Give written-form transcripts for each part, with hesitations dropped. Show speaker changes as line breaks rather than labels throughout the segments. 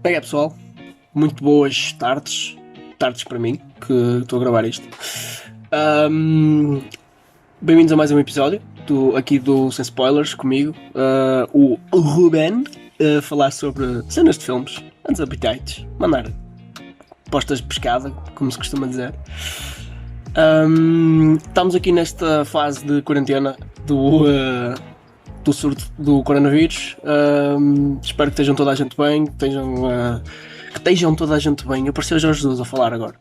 Bem, pessoal, muito boas tardes para mim, que estou a gravar isto. Bem-vindos a mais um episódio aqui do Sem Spoilers, comigo, o Ruben, a falar sobre cenas de filmes, antes apetites, mandar postas de pescada, como se costuma dizer. Estamos aqui nesta fase de quarentena do surto do coronavírus. Espero que estejam toda a gente bem, que estejam toda a gente bem. Apareceu Jorge Jesus a falar agora.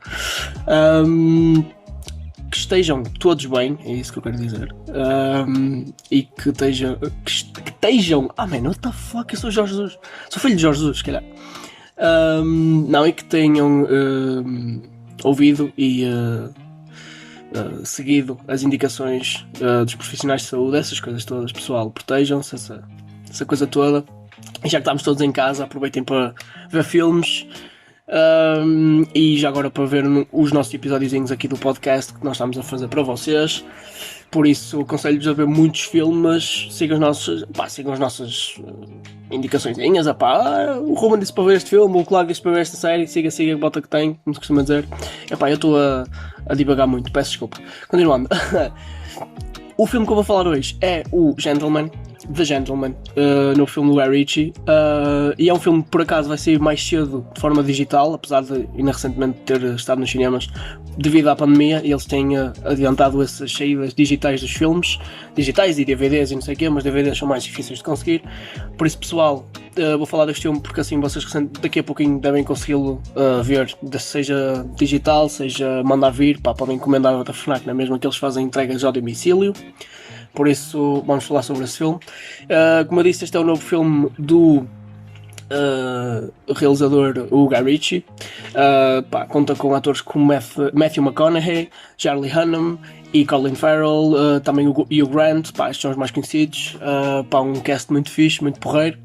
Que estejam todos bem, é isso que eu quero dizer. E que estejam. What the fuck? Eu sou Jorge Jesus. Sou filho de Jorge Jesus, se calhar. Não, e que tenham ouvido e seguido as indicações dos profissionais de saúde, essas coisas todas, pessoal, protejam-se, essa coisa toda. E já que estamos todos em casa, aproveitem para ver filmes e já agora para ver os nossos episódiozinhos aqui do podcast que nós estamos a fazer para vocês. Por isso, aconselho-vos a ver muitos filmes, sigam as nossas indicaçõezinhas. O Ruben disse para ver este filme, o Cláudio disse para ver esta série, siga, bota que tem, como se costuma dizer. Eu estou a divagar muito, peço desculpa. Continuando. O filme que eu vou falar hoje é o The Gentleman, no filme do Guy Ritchie, e é um filme que por acaso vai sair mais cedo de forma digital, apesar de ainda recentemente ter estado nos cinemas devido à pandemia, e eles têm adiantado essas saídas digitais dos filmes, digitais e DVDs e não sei o quê, mas DVDs são mais difíceis de conseguir. Por isso, pessoal, vou falar deste filme porque assim vocês daqui a pouquinho devem consegui-lo ver, seja digital, seja mandar vir, podem encomendar da FNAC, não é mesmo que eles fazem entregas ao domicílio. Por isso vamos falar sobre esse filme. Como eu disse, este é o novo filme do realizador o Guy Ritchie. Conta com atores como Matthew McConaughey, Charlie Hunnam e Colin Farrell, também o Hugh Grant, estes são os mais conhecidos. Um cast muito fixe, muito porreiro.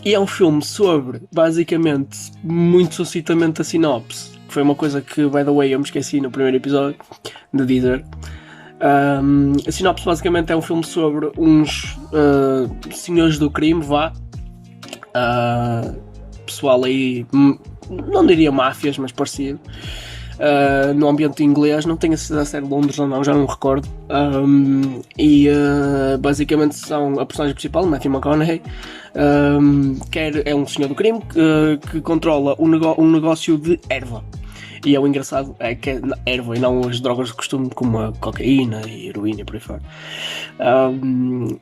E é um filme sobre, basicamente, muito sucintamente a sinopse, que foi uma coisa que, by the way, eu me esqueci no primeiro episódio de dizer. A sinopse basicamente é um filme sobre uns senhores do crime, pessoal aí, não diria máfias, mas parecido, no ambiente inglês, não tenho a certeza se é de Londres ou não, já não me recordo. Basicamente são a personagem principal, Matthew McConaughey, que é um senhor do crime que controla um negócio de erva. E o engraçado é que é erva e não as drogas de costume, como a cocaína e heroína e por aí fora.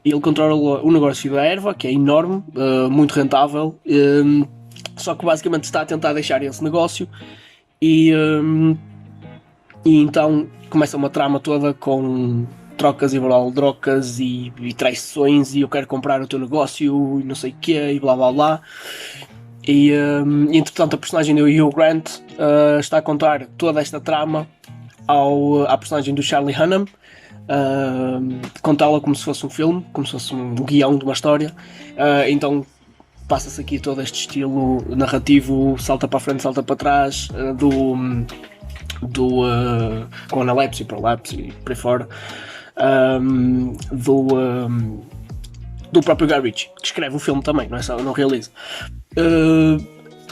Ele controla o negócio da erva, que é enorme, muito rentável, só que basicamente está a tentar deixar esse negócio e então começa uma trama toda com trocas e trocas e traições e eu quero comprar o teu negócio e não sei o quê e blá blá blá. E entretanto a personagem do Hugh Grant está a contar toda esta trama à personagem do Charlie Hunnam, contá-la como se fosse um filme, como se fosse um guião de uma história. Então passa-se aqui todo este estilo narrativo, salta para a frente, salta para trás, com analepse e prolapse e por aí fora, do próprio Guy Ritchie, que escreve o filme também, não realiza.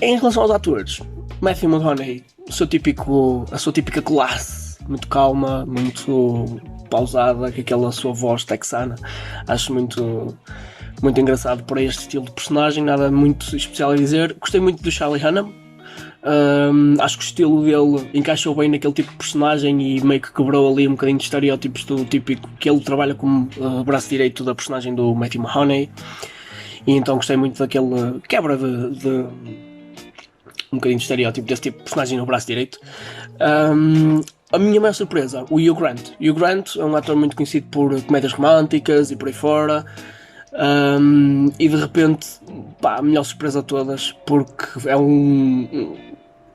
Em relação aos atores, Matthew McConaughey, a sua típica classe, muito calma, muito pausada, com aquela sua voz texana, acho muito engraçado para este estilo de personagem, nada muito especial a dizer. Gostei muito do Charlie Hunnam, acho que o estilo dele encaixou bem naquele tipo de personagem e meio que quebrou ali um bocadinho de estereótipos do típico, que ele trabalha como braço direito da personagem do Matthew McConaughey. E então gostei muito daquele quebra de um bocadinho de estereótipo desse tipo de personagem no braço direito. A minha maior surpresa, o Hugh Grant. Hugh Grant é um ator muito conhecido por comédias românticas e por aí fora. E de repente, a melhor surpresa de todas, porque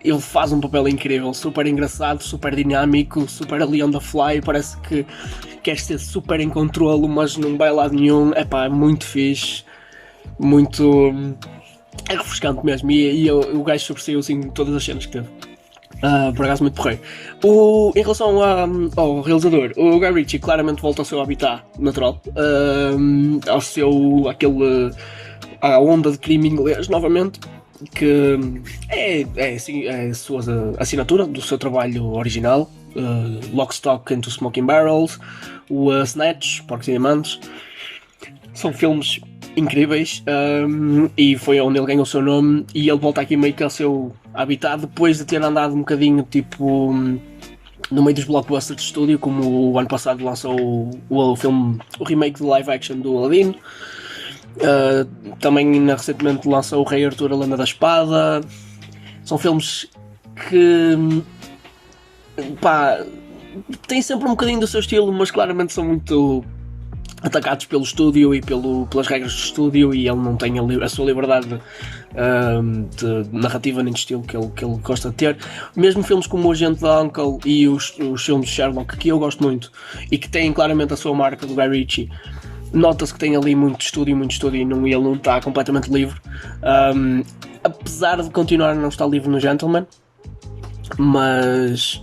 ele faz um papel incrível, super engraçado, super dinâmico, super ali on the fly, parece que quer ser super em controlo, mas não vai a lado nenhum. É muito fixe. É refrescante mesmo e o gajo sobressaiu assim todas as cenas que teve. Por acaso muito porreiro. Em relação ao realizador, o Guy Ritchie claramente volta ao seu habitat natural, à onda de crime inglês novamente. que é a sua assinatura do seu trabalho original, Lock, Stock and Two Smoking Barrels, o Snatch, Porcos e Diamantes. São filmes incríveis, e foi onde ele ganhou o seu nome, e ele volta aqui meio que ao seu habitat depois de ter andado um bocadinho tipo no meio dos blockbusters de estúdio, como o ano passado lançou o filme, o remake de live action do Aladdin. Também recentemente lançou o Rei Arthur, a Lenda da Espada. São filmes que têm sempre um bocadinho do seu estilo, mas claramente são muito atacados pelo estúdio e pelas regras do estúdio, e ele não tem a sua liberdade de narrativa nem de estilo que ele gosta de ter. Mesmo filmes como O Agente da Uncle e os filmes de Sherlock, que eu gosto muito e que têm claramente a sua marca do Guy Ritchie, nota-se que tem ali muito estúdio e ele não está completamente livre, apesar de continuar a não estar livre no Gentleman, mas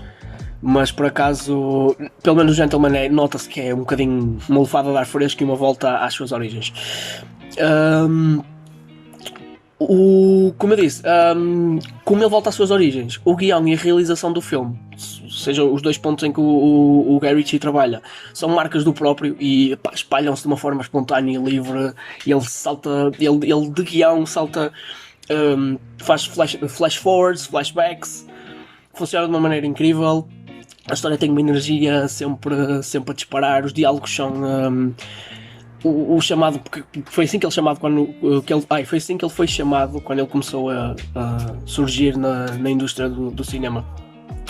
por acaso, pelo menos o Gentleman nota-se que é um bocadinho uma lefada de ar fresco e uma volta às suas origens. Como eu disse, como ele volta às suas origens, o guião e a realização do filme, sejam os dois pontos em que o Guy Ritchie trabalha, são marcas do próprio e espalham-se de uma forma espontânea e livre. Ele salta, ele de guião salta, faz flash forwards, flashbacks, funciona de uma maneira incrível. A história tem uma energia sempre a disparar. Os diálogos são o chamado, porque foi assim que ele chamado foi assim que ele foi chamado quando ele começou a surgir na indústria do cinema.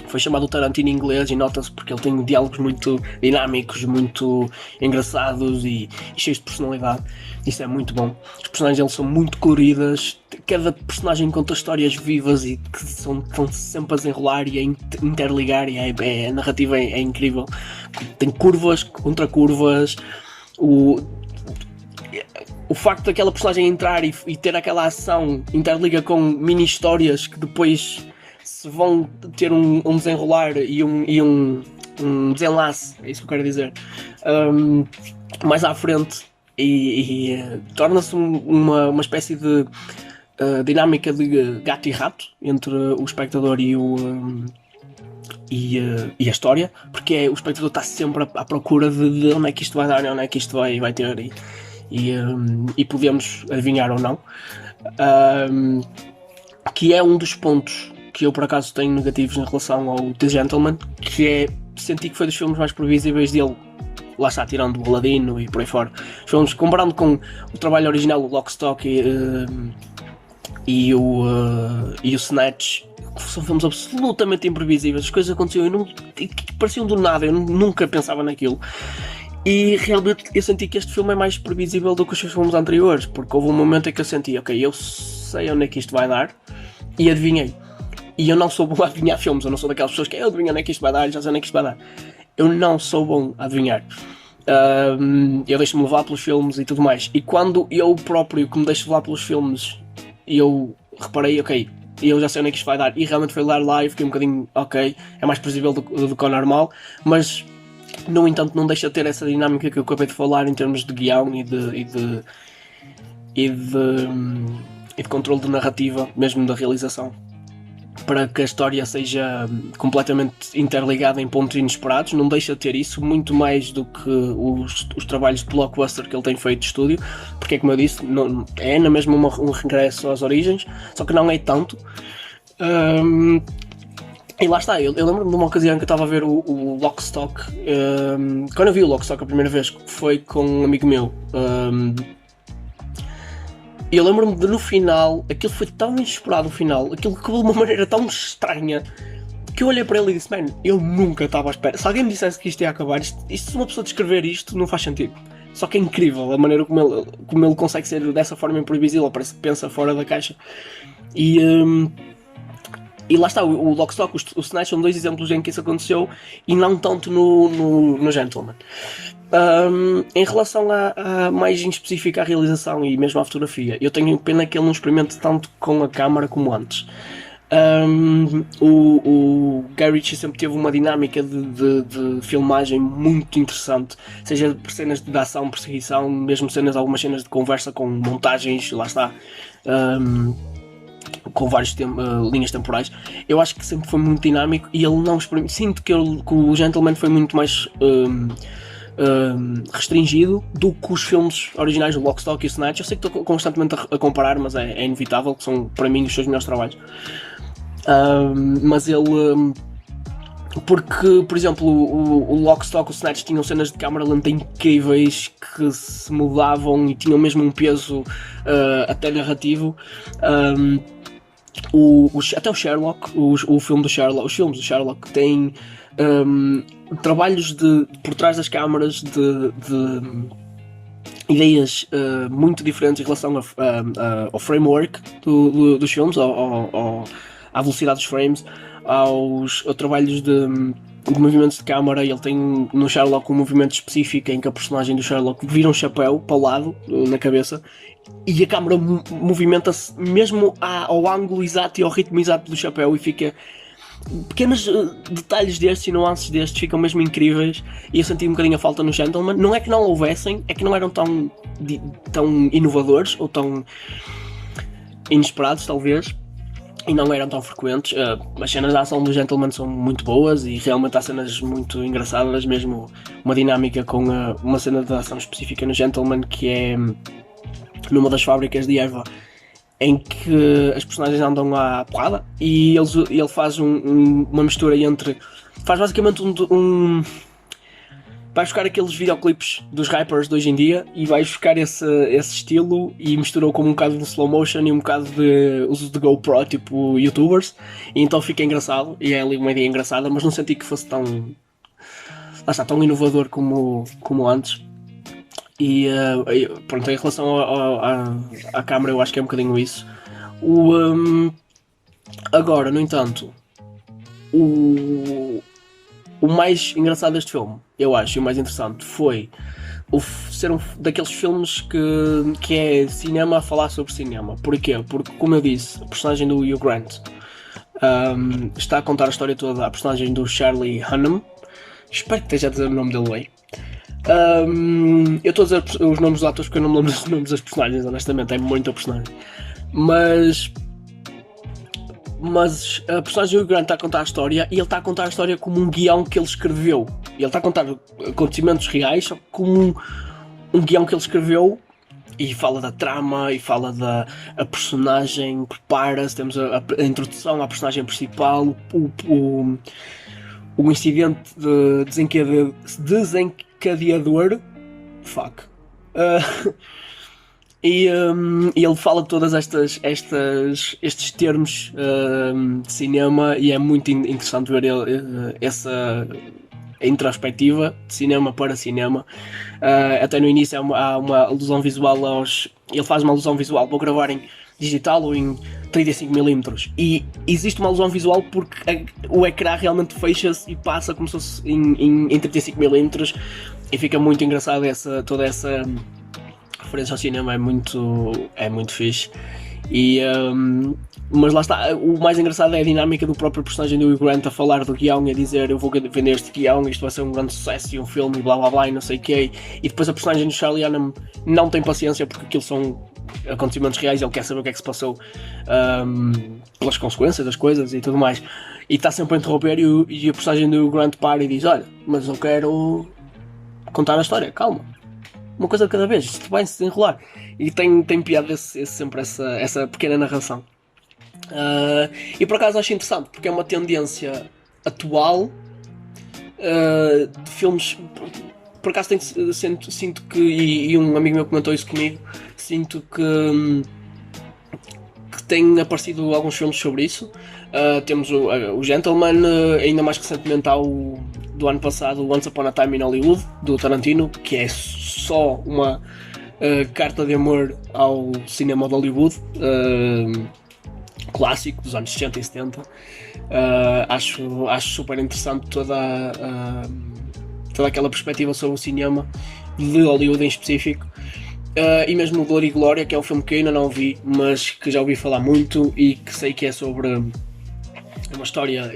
Foi chamado Tarantino em inglês, e nota-se porque ele tem diálogos muito dinâmicos, muito engraçados e cheios de personalidade. Isso é muito bom. Os personagens dele são muito coloridas, cada personagem conta histórias vivas e que estão sempre a desenrolar e a interligar, e a narrativa é incrível. Tem curvas contra curvas. O facto daquela personagem entrar e ter aquela ação interliga com mini histórias que depois se vão ter um desenrolar e um desenlace, é isso que eu quero dizer, mais à frente, e torna-se uma espécie de dinâmica de gato e rato entre o espectador e a história, porque o espectador está sempre à procura de onde é que isto vai dar, onde é que isto vai ter, e podemos adivinhar ou não, que é um dos pontos que eu por acaso tenho negativos em relação ao The Gentleman, que é sentir que foi dos filmes mais previsíveis dele, lá está, tirando o Aladino e por aí fora. Os filmes, comparando com o trabalho original, o Lock, Stock e o Snatch, são filmes absolutamente imprevisíveis. As coisas aconteciam e pareciam do nada, eu nunca pensava naquilo. E realmente eu senti que este filme é mais previsível do que os seus filmes anteriores, porque houve um momento em que eu senti, ok, eu sei onde é que isto vai dar, e adivinhei. E eu não sou bom a adivinhar filmes, eu não sou daquelas pessoas que eu adivinho onde é que isto vai dar, já sei onde é que isto vai dar. Eu não sou bom a adivinhar. Eu deixo-me levar pelos filmes e tudo mais. E quando eu próprio que me deixo levar pelos filmes, eu reparei, ok, eu já sei onde é que isto vai dar, e realmente foi dar live, fiquei um bocadinho, ok, é mais previsível do que o normal, mas no entanto não deixa de ter essa dinâmica que eu acabei de falar em termos de guião e de controle de narrativa, mesmo da realização, para que a história seja completamente interligada em pontos inesperados. Não deixa de ter isso, muito mais do que os trabalhos de blockbuster que ele tem feito de estúdio, porque como eu disse, é na mesma um regresso às origens, só que não é tanto. E lá está, eu lembro-me de uma ocasião que eu estava a ver o Lock, Stock, quando eu vi o Lock, Stock a primeira vez, foi com um amigo meu. E eu lembro-me de no final, aquilo foi tão inesperado, o final, aquilo acabou de uma maneira tão estranha, que eu olhei para ele e disse, mano, eu nunca estava à espera. Se alguém me dissesse que isto ia acabar, se uma pessoa descrever isto, não faz sentido. Só que é incrível a maneira como ele consegue ser dessa forma imprevisível, parece que pensa fora da caixa. E lá está, o Lock, Stock, o Snatch são dois exemplos em que isso aconteceu, e não tanto no Gentleman. Em relação a mais em específico à realização e mesmo à fotografia, eu tenho pena que ele não experimente tanto com a câmara como antes. O Guy Ritchie sempre teve uma dinâmica de filmagem muito interessante, seja por cenas de ação, perseguição, mesmo algumas cenas de conversa com montagens, lá está, com várias linhas temporais. Eu acho que sempre foi muito dinâmico e ele não experimenta. Sinto que o Gentleman foi muito mais restringido do que os filmes originais do Lock, Stock e Snatch. Eu sei que estou constantemente a comparar, mas é inevitável, que são para mim os seus melhores trabalhos. Mas ele... porque, por exemplo, o Lock, Stock e o Snatch tinham cenas de câmara lenta incríveis que se mudavam e tinham mesmo um peso até narrativo. Até o Sherlock, o filme do Sherlock, os filmes do Sherlock têm trabalhos por trás das câmaras de ideias muito diferentes em relação ao framework dos filmes, à velocidade dos frames, aos trabalhos de movimentos de câmara. Ele tem no Sherlock um movimento específico em que a personagem do Sherlock vira um chapéu para o lado, na cabeça, e a câmara movimenta-se mesmo ao ângulo exato e ao ritmo exato do chapéu, e fica... pequenos detalhes destes e nuances destes ficam mesmo incríveis, e eu senti um bocadinho a falta no Gentleman. Não é que não houvessem, é que não eram tão inovadores ou tão inesperados, talvez, e não eram tão frequentes. As cenas de ação do Gentleman são muito boas e realmente há cenas muito engraçadas, mesmo uma dinâmica com uma cena de ação específica no Gentleman, que é numa das fábricas de erva, em que as personagens andam à porrada e ele faz uma mistura entre... faz basicamente vai buscar aqueles videoclipes dos rappers de hoje em dia e vai buscar esse estilo e misturou com um bocado de slow motion e um bocado de uso de GoPro, tipo youtubers, e então fica engraçado, e é ali uma ideia engraçada, mas não senti que fosse tão inovador como antes. E pronto, em relação à câmara, eu acho que é um bocadinho isso. Agora, no entanto, o mais engraçado deste filme, eu acho, e o mais interessante, foi ser daqueles filmes que é cinema a falar sobre cinema. Porquê? Porque, como eu disse, a personagem do Hugh Grant está a contar a história toda à personagem do Charlie Hunnam. Espero que esteja a dizer o nome dele bem. Eu estou a dizer os nomes dos atores porque eu não me lembro dos nomes das personagens, honestamente, é muita personagem. Mas a personagem do Grant está a contar a história, e ele está a contar a história como um guião que ele escreveu. Ele está a contar acontecimentos reais, só como um guião que ele escreveu, e fala da trama, e fala da personagem, prepara-se, temos a introdução à personagem principal, o incidente desencadeador. Fuck. E ele fala de todas estes termos de cinema, e é muito interessante ver essa introspectiva de cinema para cinema. Até no início há uma alusão visual ele faz uma alusão visual, vou gravar em digital ou em 35mm, e existe uma alusão visual porque o ecrã realmente fecha-se e passa como se fosse em 35mm, e fica muito engraçado toda essa referência ao cinema. É muito fixe. Mas lá está, o mais engraçado é a dinâmica do próprio personagem do Hugh Grant a falar do guião e a dizer: eu vou vender este guião, isto vai ser um grande sucesso e um filme e blá blá blá e não sei o quê. E depois a personagem do Charlie Hunnam não tem paciência porque aquilo são acontecimentos reais, ele quer saber o que é que se passou, pelas consequências das coisas e tudo mais, e está sempre a interromper, e a personagem do Hugh Grant para e diz: olha, mas eu quero contar a história, calma, uma coisa de cada vez, isto vai se desenrolar. E tem piada sempre essa pequena narração. E por acaso acho interessante, porque é uma tendência atual de filmes. Por acaso sinto que, e um amigo meu comentou isso comigo, sinto que têm aparecido alguns filmes sobre isso. Temos o Gentleman, ainda mais recentemente há do ano passado, Once Upon a Time in Hollywood, do Tarantino, que é só uma carta de amor ao cinema de Hollywood, clássico dos anos 60 e 70. Acho super interessante toda aquela perspectiva sobre o cinema de Hollywood em específico. E mesmo o Glória e Glória, que é um filme que eu ainda não vi, mas que já ouvi falar muito e que sei que é sobre uma história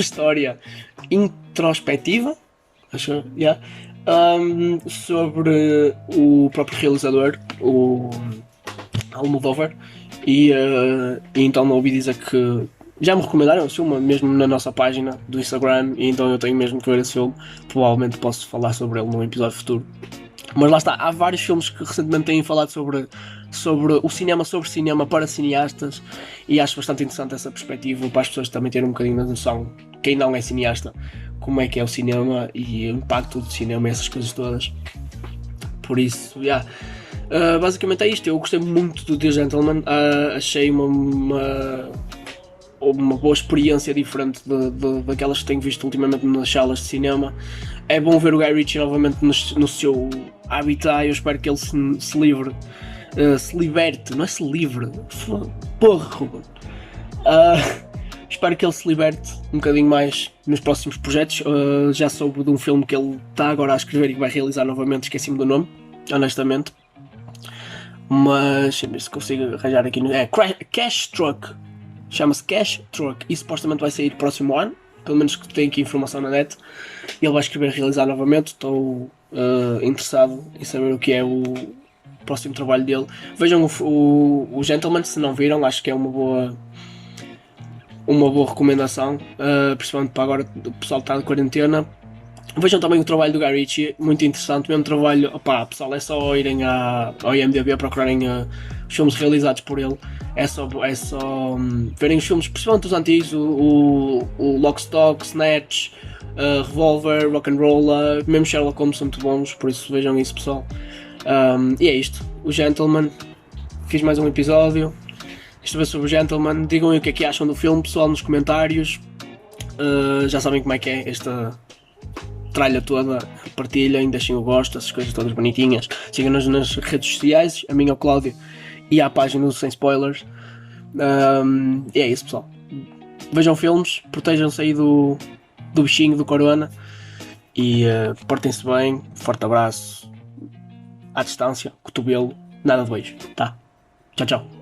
uma história introspectiva, acho, yeah, sobre o próprio realizador, o Almodóvar, e então ouvi dizer que já me recomendaram esse filme, mesmo na nossa página do Instagram, e então eu tenho mesmo que ver esse filme. Provavelmente posso falar sobre ele num episódio futuro. Mas lá está, há vários filmes que recentemente têm falado sobre o cinema, sobre cinema para cineastas, e acho bastante interessante essa perspectiva para as pessoas também terem um bocadinho de noção, quem não é cineasta, como é que é o cinema e o impacto do cinema e essas coisas todas. Por isso, basicamente é isto. Eu gostei muito do The Gentleman, achei uma boa experiência diferente daquelas que tenho visto ultimamente nas salas de cinema. É bom ver o Guy Ritchie novamente no seu habitat. Eu espero que ele se livre, se liberte, não é se livre, porra, Ruben. Espero que ele se liberte um bocadinho mais nos próximos projetos. Já soube de um filme que ele está agora a escrever e que vai realizar novamente, esqueci-me do nome, honestamente. Mas deixa eu ver se consigo arranjar aqui. Cash Truck. Chama-se Cash Truck e supostamente vai sair próximo ano. Pelo menos que tenho aqui informação na net. Ele vai escrever e realizar novamente. Estou interessado em saber o que é o próximo trabalho dele. Vejam o Gentleman, se não viram, acho que é uma boa recomendação, principalmente para agora o pessoal que está de quarentena. Vejam também o trabalho do Guy Ritchie, muito interessante, mesmo trabalho. Pessoal, é só irem ao IMDb a procurarem os filmes realizados por ele. É só verem os filmes, principalmente os antigos, o Lock, Stock, Snatch, Revolver, Rock'n'Rolla, mesmo Sherlock Holmes são muito bons, por isso vejam isso, pessoal. E é isto, o Gentleman. Fiz mais um episódio. Isto é sobre o Gentleman. Digam o que é que acham do filme, pessoal, nos comentários. Já sabem como é que é esta tralha toda. Partilhem, deixem o gosto, essas coisas todas bonitinhas. Sigam-nos nas redes sociais, a minha, o Cláudio, e à página do Sem Spoilers. E é isso, pessoal. Vejam filmes, protejam-se aí do bichinho, do corona. E portem-se bem. Forte abraço. À distância, cotovelo, nada de beijo, tá? Tchau, tchau.